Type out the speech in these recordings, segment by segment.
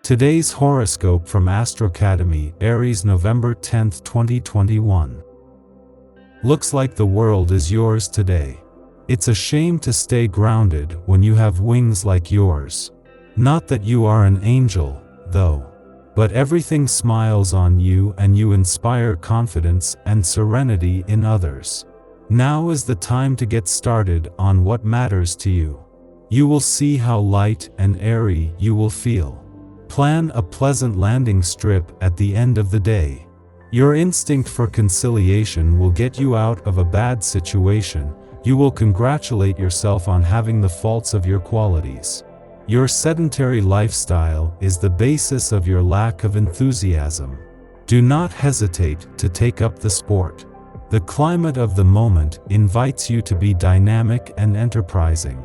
Today's horoscope from Astrocademy, Aries November 10, 2021. Looks like the world is yours today. It's a shame to stay grounded when you have wings like yours. Not that you are an angel, though. But everything smiles on you and you inspire confidence and serenity in others. Now is the time to get started on what matters to you. You will see how light and airy you will feel. Plan a pleasant landing strip at the end of the day. Your instinct for conciliation will get you out of a bad situation. You will congratulate yourself on having the faults of your qualities. Your sedentary lifestyle is the basis of your lack of enthusiasm. Do not hesitate to take up the sport. The climate of the moment invites you to be dynamic and enterprising.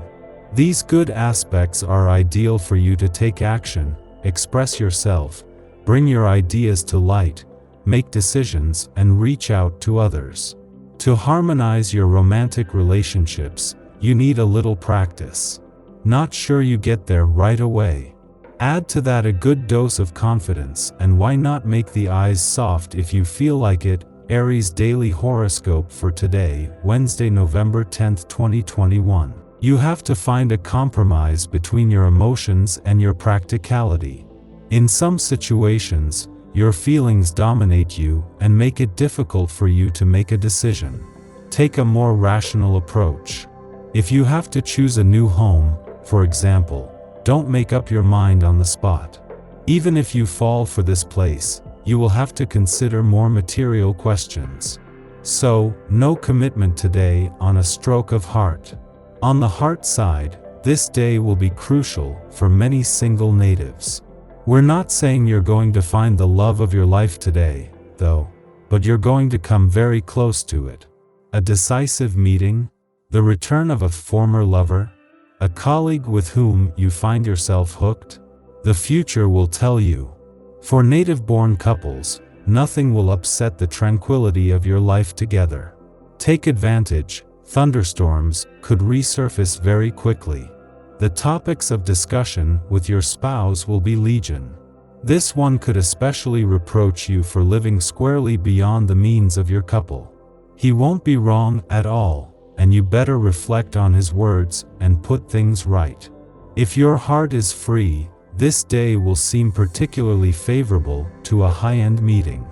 These good aspects are ideal for you to take action, express yourself, bring your ideas to light, make decisions, and reach out to others. To harmonize your romantic relationships, you need a little practice. Not sure you get there right away? Add to that a good dose of confidence, and why not make the eyes soft if you feel like it? Aries Daily Horoscope for today, Wednesday, November 10, 2021. You have to find a compromise between your emotions and your practicality. In some situations, your feelings dominate you and make it difficult for you to make a decision. Take a more rational approach. If you have to choose a new home, for example, don't make up your mind on the spot. Even if you fall for this place, you will have to consider more material questions. So, no commitment today on a stroke of heart. On the heart side, this day will be crucial for many single natives. We're not saying you're going to find the love of your life today, though, but you're going to come very close to it. A decisive meeting, the return of a former lover, a colleague with whom you find yourself hooked. The future will tell you. For native-born couples, nothing will upset the tranquility of your life together. Take advantage. Thunderstorms could resurface very quickly. The topics of discussion with your spouse will be legion. This one could especially reproach you for living squarely beyond the means of your couple. He won't be wrong at all, and you better reflect on his words and put things right. If your heart is free, this day will seem particularly favorable to a high-end meeting.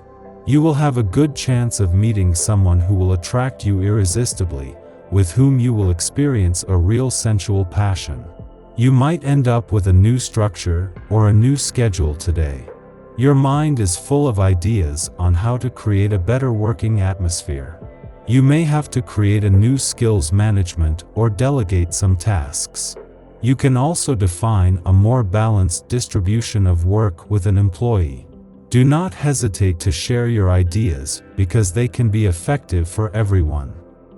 You will have a good chance of meeting someone who will attract you irresistibly, with whom you will experience a real sensual passion. You might end up with a new structure or a new schedule today. Your mind is full of ideas on how to create a better working atmosphere. You may have to create a new skills management or delegate some tasks. You can also define a more balanced distribution of work with an employee. Do not hesitate to share your ideas because they can be effective for everyone.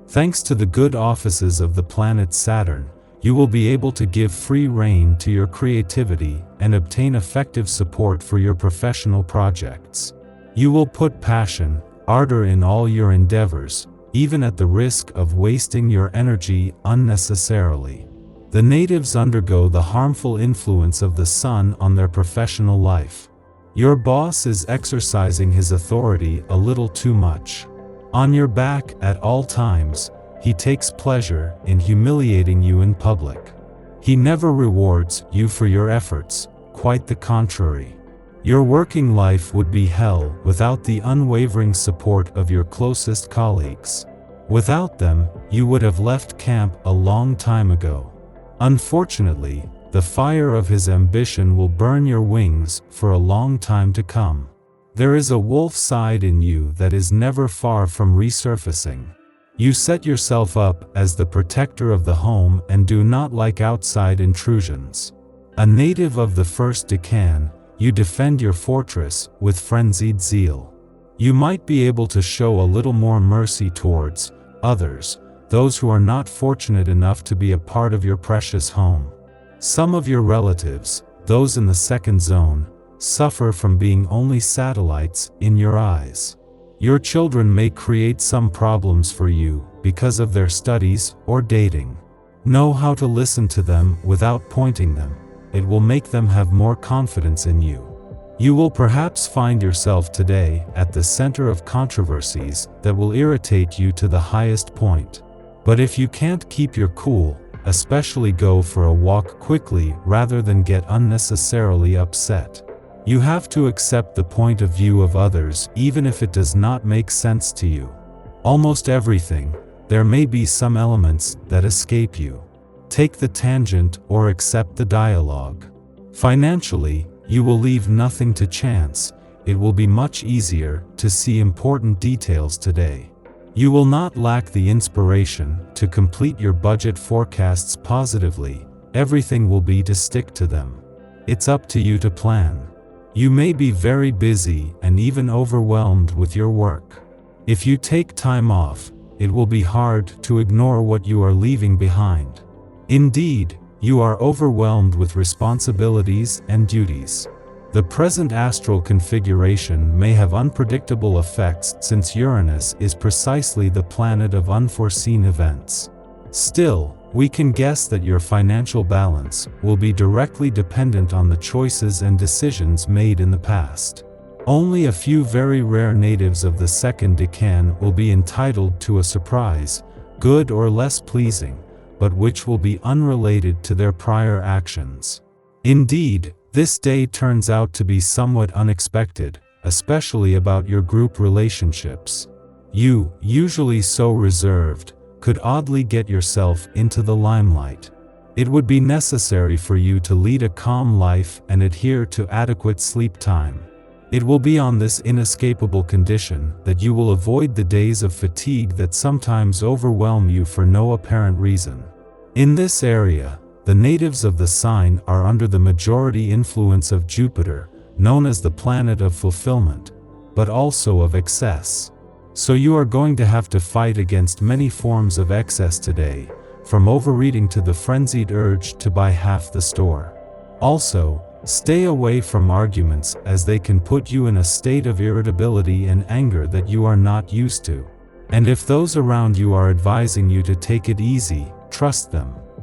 Thanks to the good offices of the planet Saturn, you will be able to give free rein to your creativity and obtain effective support for your professional projects. You will put passion, ardor in all your endeavors, even at the risk of wasting your energy unnecessarily. The natives undergo the harmful influence of the sun on their professional life. Your boss is exercising his authority a little too much. On your back at all times, he takes pleasure in humiliating you in public. He never rewards you for your efforts, quite the contrary. Your working life would be hell without the unwavering support of your closest colleagues. Without them, you would have left camp a long time ago. Unfortunately, the fire of his ambition will burn your wings for a long time to come. There is a wolf side in you that is never far from resurfacing. You set yourself up as the protector of the home and do not like outside intrusions. A native of the first decan, you defend your fortress with frenzied zeal. You might be able to show a little more mercy towards others, those who are not fortunate enough to be a part of your precious home. Some of your relatives, those in the second zone, suffer from being only satellites in your eyes. Your children may create some problems for you because of their studies or dating. Know how to listen to them without pointing them. it will make them have more confidence in you. You will perhaps find yourself today at the center of controversies that will irritate you to the highest point. But if you can't keep your cool, especially go for a walk quickly rather than get unnecessarily upset. You have to accept the point of view of others even if it does not make sense to you. Almost everything, there may be some elements that escape you. Take the tangent or accept the dialogue. Financially, you will leave nothing to chance. It will be much easier to see important details today. You will not lack the inspiration to complete your budget forecasts positively. Everything will be to stick to them. It's up to you to plan. You may be very busy and even overwhelmed with your work. If you take time off, it will be hard to ignore what you are leaving behind. Indeed, you are overwhelmed with responsibilities and duties. The present astral configuration may have unpredictable effects since Uranus is precisely the planet of unforeseen events. Still, we can guess that your financial balance will be directly dependent on the choices and decisions made in the past. Only a few very rare natives of the second decan will be entitled to a surprise, good or less pleasing, but which will be unrelated to their prior actions. Indeed, this day turns out to be somewhat unexpected, especially about your group relationships. You, usually so reserved, could oddly get yourself into the limelight. It would be necessary for you to lead a calm life and adhere to adequate sleep time. It will be on this inescapable condition that you will avoid the days of fatigue that sometimes overwhelm you for no apparent reason. In this area, the natives of the sign are under the majority influence of Jupiter, known as the planet of fulfillment, but also of excess. So you are going to have to fight against many forms of excess today, from overeating to the frenzied urge to buy half the store. Also, stay away from arguments as they can put you in a state of irritability and anger that you are not used to. And if those around you are advising you to take it easy, trust them.